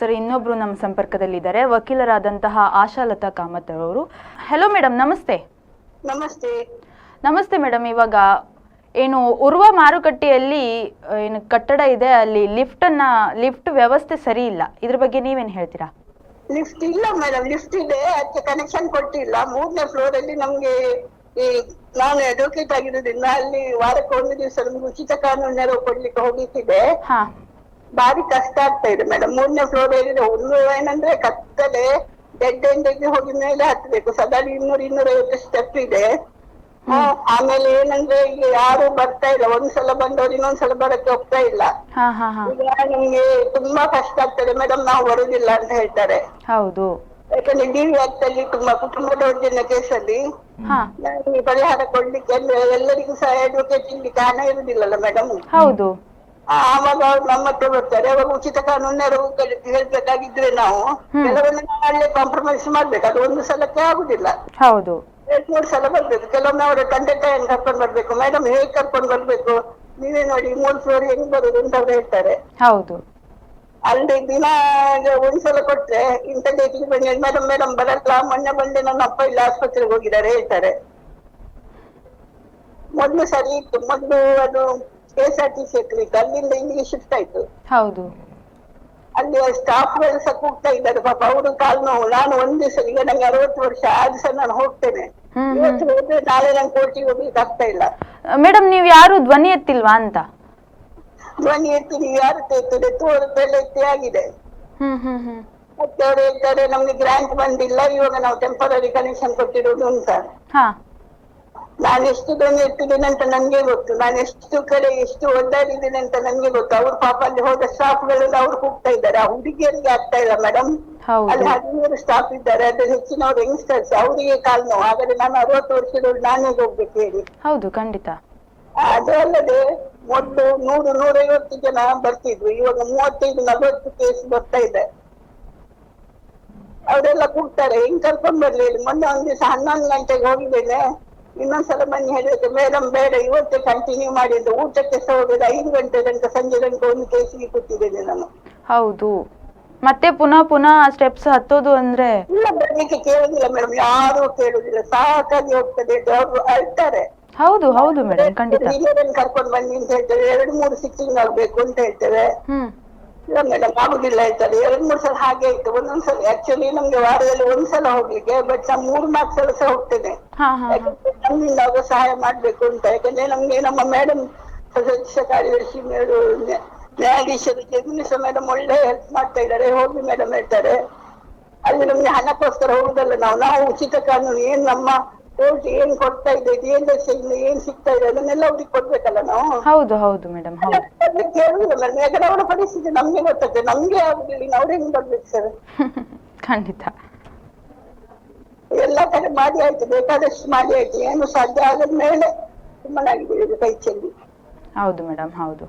Sir, ಇನ್ನೊಬ್ರು ನಮ್ಮ ಸಂಪರ್ಕದಲ್ಲಿದ್ದಾರೆ, ವಕೀಲರಾದಂತಹ ಆಶಾಲತಾ ಕಾಮತ್ ಅವರು. ಹೆಲೋ ಮೇಡಮ್, ನಮಸ್ತೆ. ನಮಸ್ತೆ. ನಮಸ್ತೆ ಮೇಡಮ್. ಇವಾಗ ಏನು ಉರ್ವ ಮಾರುಕಟ್ಟೆಯಲ್ಲಿ ಏನು ಕಟ್ಟಡ ಇದೆ, ಅಲ್ಲಿ ಲಿಫ್ಟ್ ವ್ಯವಸ್ಥೆ ಸರಿ ಇಲ್ಲ, ಇದ್ರ ಬಗ್ಗೆ ನೀವೇನು ಹೇಳ್ತೀರಾ? ಲಿಫ್ಟ್ ಇಲ್ಲ ಮೇಡಮ್, ಲಿಫ್ಟ್ ಇದೆ, ಅದಕ್ಕೆ ಕನೆಕ್ಷನ್ ಕೊಟ್ಟಿಲ್ಲ. 3ನೇ ಫ್ಲೋರ್ ಅಲ್ಲಿ ನಮ್ಗೆ ಈ ನಾನು ಅಡ್ವೊಕೇಟ್ ಆಗಿರೋದ್ರಿಂದ ಅಲ್ಲಿ ವಾರಕ್ಕೆ 1 ದಿವಸ ನಮ್ಗೆ ಉಚಿತ ಕಾನೂನು ನೆರವು ಕೊಡ್ಲಿಕ್ಕೆ ಹೋಗ್ಲಿಕ್ಕಿದೆ. ಭಾರಿ ಕಷ್ಟ ಆಗ್ತಾ ಇದೆ ಮೇಡಮ್. 3ನೇ ಫ್ಲೋರ್ ಅಲ್ಲಿ ಒಂದು ಏನಂದ್ರೆ ಕತ್ತಲೆ, ಡೆಡ್ ಎಂಡ್ ಹೋಗಿ ಮೇಲೆ ಹತ್ಬೇಕು. ಸದಾ 200-250 ಸ್ಟೆಪ್ ಇದೆ. ಆಮೇಲೆ ಏನಂದ್ರೆ ಈಗ ಯಾರು ಬರ್ತಾ ಇಲ್ಲ, ಒಂದ್ಸಲ ಬಂದವ್ರು ಇನ್ನೊಂದ್ಸಲ ಬರಕ್ಕೆ ಹೋಗ್ತಾ ಇಲ್ಲ. ಈಗ ನಮ್ಗೆ ತುಂಬಾ ಕಷ್ಟ ಆಗ್ತದೆ ಮೇಡಮ್, ನಾವು ಬರುದಿಲ್ಲ ಅಂತ ಹೇಳ್ತಾರೆ. ಹೌದು. ಯಾಕಂದ್ರೆ ಡಿವಿ ಆಗ್ತಲ್ಲಿ ತುಂಬಾ ಕುಟುಂಬದೊರ್ಜಿನ ಕೇಸಲ್ಲಿ ನಮಗೆ ಪರಿಹಾರ ಕೊಡ್ಲಿಕ್ಕೆ ಅಂದ್ರೆ ಎಲ್ಲರಿಗೂ ಸಹ ಅಡ್ವೊಕೇಟ್ ಇರ್ಲಿಕ್ಕೆ ಹಣ ಇರುದಿಲ್ಲಲ್ಲ ಮೇಡಮ್. ಹೌದು. ಆವಾಗ ಅವ್ರು ನಮ್ಮ ಹತ್ರ ಬರ್ತಾರೆ. ಅವಾಗ ಉಚಿತ ಕಾನೂನು ನೆರವು ಹೇಳ್ಬೇಕಾಗಿದ್ರೆ ನಾವು ಕೆಲವೊಮ್ಮೆ ಅಲ್ಲೇ ಕಾಂಪ್ರಮೈಸ್ ಮಾಡ್ಬೇಕು. ಅದು ಒಂದು ಸಲಕ್ಕೆ ಆಗುದಿಲ್ಲ. ಹೌದು. 2-3 ಸಲ ಬರ್ಬೇಕು. ಕೆಲವೊಮ್ಮೆ ಅವರ ತಂದೆ ತಾಯಿಯನ್ನು ಕರ್ಕೊಂಡು ಬರ್ಬೇಕು. ಮೇಡಮ್ ಹೇಗೆ ಕರ್ಕೊಂಡು ಬರ್ಬೇಕು, ನೀವೇ ನೋಡಿ 3 ಫ್ಲೋರ್ ಹೆಂಗ್ ಬರುದು ಅಂತ ಅವ್ರು ಹೇಳ್ತಾರೆ. ಹೌದು. ಅಲ್ಲಿ ದಿನ ಒಂದ್ಸಲ ಕೊಟ್ರೆ ಇಂಥ ಡೇಟಿಗೆ ಬನ್ನಿ ಮೇಡಮ್ ಬರಲ್ಲ, ಮೊನ್ನೆ ಬಂದೆ, ನನ್ನ ಅಪ್ಪ ಇಲ್ಲ ಆಸ್ಪತ್ರೆಗೆ ಹೋಗಿದ್ದಾರೆ ಹೇಳ್ತಾರೆ. ಮೊದ್ಲು ಸರಿ ಇತ್ತು, ಮೊದ್ಲು ಅದು KSRTC ಇತ್ತು, ಅಲ್ಲಿಂದ ಇಲ್ಲಿಗೆ ಶಿಫ್ಟ್ ಆಯ್ತು. ಹೌದು. ಅಲ್ಲಿ ಸ್ಟಾಫ್ ಗಳು ಸಹ ಕೂಗ್ತಾ ಇದ್ದಾರೆ ಪಾಪ, ಅವರು ಕಾಲು ನೋವು. ನಾನು ಒಂದ್ ದಿವಸ, ಈಗ ನಂಗೆ 60 ವರ್ಷ ಆದ್ರೂ ಸಹ ನಾನು ಹೋಗ್ತೇನೆ. ಇವತ್ತು ಹೋದ್ರೆ ನಾಳೆ ನಂಗೆ ಕೋರ್ಟಿಗೆ ಹೋಗ್ಲಿಕ್ಕೆ ಆಗ್ತಾ ಇಲ್ಲ. ಮೇಡಮ್, ನೀವ್ ಯಾರು ಧ್ವನಿ ಎತ್ತಿಲ್ವಾ ಅಂತ? ಧ್ವನಿ ಎತ್ತೀನಿ, ಯಾರು ಎತ್ತದೆ, ತೋರುತ್ತೆಲ್ಲ ಎತ್ತಿ ಆಗಿದೆ. ಮತ್ತೆ ಅವ್ರು ಹೇಳ್ತಾರೆ ನಮ್ಗೆ ಗ್ರಾಂಟ್ ಬಂದಿಲ್ಲ, ಇವಾಗ ನಾವು ಟೆಂಪರರಿ ಕನೆಕ್ಷನ್ ಕೊಟ್ಟಿರೋದು ಅಂತ. ನಾನು ಎಷ್ಟು ಧ್ವನಿ ಎತ್ತಿದ್ದೇನೆ ಅಂತ ನನ್ಗೆ ಗೊತ್ತು, ನಾನು ಎಷ್ಟು ಕಡೆ ಎಷ್ಟು ಒದ್ದಾಡಿದ್ದೇನೆ ಅಂತ ನನ್ಗೆ ಗೊತ್ತು. ಅವ್ರು ಪಾಪ ಅಲ್ಲಿ ಹೋದ ಸ್ಟಾಫ್ ಗಳೆಲ್ಲ ಅವ್ರು ಹೋಗ್ತಾ ಇದ್ದಾರೆ. ಆ ಹುಡುಗಿಯರಿಗೆ ಆಗ್ತಾ ಇಲ್ಲ ಮೇಡಮ್. ಅಲ್ಲಿ 17 ಸ್ಟಾಫ್ ಇದ್ದಾರೆ, ಅದು ಹೆಚ್ಚಿನವ್ರು ಯಂಗ್ಸ್ಟರ್ಸ್, ಅವರಿಗೆ ಕಾಲು ನೋವು. ಹಾಗಾದ್ರೆ ನಾನು 60 ವರ್ಷದವ್ರು ನಾನೇ ಹೋಗ್ಬೇಕು ಹೇಳಿ? ಹೌದು, ಖಂಡಿತ. ಅದು ಅಲ್ಲದೆ ಮೊದಲು 100-150 ಜನ ಬರ್ತಿದ್ರು, ಇವಾಗ 35-40 ಕೇಸ್ ಬರ್ತಾ ಇದೆ. ಅವರೆಲ್ಲ ಕೂಗ್ತಾರೆ, ಹೆಂಗ್ ಕರ್ಕೊಂಡ್ ಬರ್ಲಿ? ಮೊನ್ನೆ ಒಂದ್ ದಿವಸ 11 ಗಂಟೆಗೆ ಹೋಗಿದ್ದೇನೆ. ಇನ್ನೊಂದ್ಸಲ ಬನ್ನಿ ಹೇಳಿದ್ರೆ ಮೇಡಮ್ ಬೇಡ, ಇವತ್ತೇ ಕಂಟಿನ್ಯೂ ಮಾಡಿದ್ದು, ಊಟಕ್ಕೆ ಸಹ ಹೋಗಿದ್ದು 5 ಗಂಟೆ ತನಕ, ಸಂಜೆ ತನಕ ಒಂದು ಕೇಸಿಗೆ ಕೂತಿದ್ದೇನೆ ನಾನು. ಹೌದು. ಮತ್ತೆ ಪುನಃ ಸ್ಟೆಪ್ಸ್ ಹತ್ತೋದು ಅಂದ್ರೆ ಇಲ್ಲ, ಬರ್ಲಿಕ್ಕೆ ಕೇಳುದಿಲ್ಲ ಮೇಡಮ್, ಯಾರು ಕೇಳುದಿಲ್ಲ. ಸಾಕಾಗಿ ಹೋಗ್ತದೆ, ಅವ್ರು ಅಳ್ತಾರೆ. ಹೌದು ಹೌದು ಮೇಡಮ್, ಖಂಡಿತ. ಹಿರಿಯರನ್ನು ಕರ್ಕೊಂಡು ಬನ್ನಿ ಅಂತ ಹೇಳ್ತೇವೆ, 2-3 ಸಿಟ್ಟಿಂಗ್ ಆಗ್ಬೇಕು ಅಂತ ಹೇಳ್ತೇವೆ. ಇಲ್ಲ ಮೇಡಮ್ ಆಗುದಿಲ್ಲ ಹೇಳ್ತಾರೆ. 2-3 ಸಲ ಹಾಗೆ ಆಯ್ತು. ಒಂದೊಂದ್ಸಲ ಆಕ್ಚುಲಿ ನಮ್ಗೆ ವಾರದಲ್ಲಿ ಒಂದ್ಸಲ ಹೋಗ್ಲಿಕ್ಕೆ, ಬಟ್ 3-4 ಸಲ ಸಹ ಹೋಗ್ತೇನೆ. ನಮ್ಮಿಂದ ಅವ್ರು ಸಹಾಯ ಮಾಡ್ಬೇಕು ಅಂತ. ಯಾಕಂದ್ರೆ ನಮ್ಗೆ ನಮ್ಮ ಮೇಡಮ್ ಸದಸ್ಯ ಕಾರ್ಯದರ್ಶಿ ನ್ಯಾಯಾಧೀಶರು ಜಗದೀಶ ಮೇಡಮ್ ಒಳ್ಳೆ ಹೆಲ್ಪ್ ಮಾಡ್ತಾ ಇದ್ದಾರೆ. ಹೋಗಿ ಮೇಡಮ್ ಹೇಳ್ತಾರೆ. ಅಲ್ಲಿ ನಮ್ಗೆ ಹಣಕ್ಕೋಸ್ಕರ ಹೋಗುದಲ್ಲ, ನಾವು ಉಚಿತ ಕಾನೂನು ಏನ್ ನಮ್ಮ ಕೋರ್ಟ್ ಏನ್ ಕೊಡ್ತಾ ಇದೆ, ಏನ್ ಸಿಗ್ತಾ ಇದೆ, ಅದನ್ನೆಲ್ಲ ಅವ್ರಿಗೆ ಕೊಡ್ಬೇಕಲ್ಲ ನಾವು. ಹೌದು ಹೌದು ಮೇಡಮ್, ಹೌದು. ಕೇಳುದಿಲ್ಲ ಮೇಡಮ್, ಯಾಕಂದ್ರೆ ಅವರ ಪರಿಸ್ಥಿತಿ ನಮ್ಗೆ ಗೊತ್ತದೆ. ನಮ್ಗೆ ಆಗುದಿಲ್ಲ, ಅವ್ರು ಹೆಂಗ್ ಬರ್ಬೇಕು ಸರ್? ಖಂಡಿತ. ಎಲ್ಲ ಕಡೆ ಮಾಡಿ ಆಯ್ತು, ಬೇಕಾದಷ್ಟು ಮಾಡಿ ಆಯ್ತು, ಏನು ಸಾಧ್ಯ ಆಗದ ಮೇಲೆ ಸುಮ್ಮನಾಗಿದ್ದೀವಿ ಕೈ ಚೆಲ್ಲಿ. ಹೌದು ಮೇಡಮ್, ಹೌದು.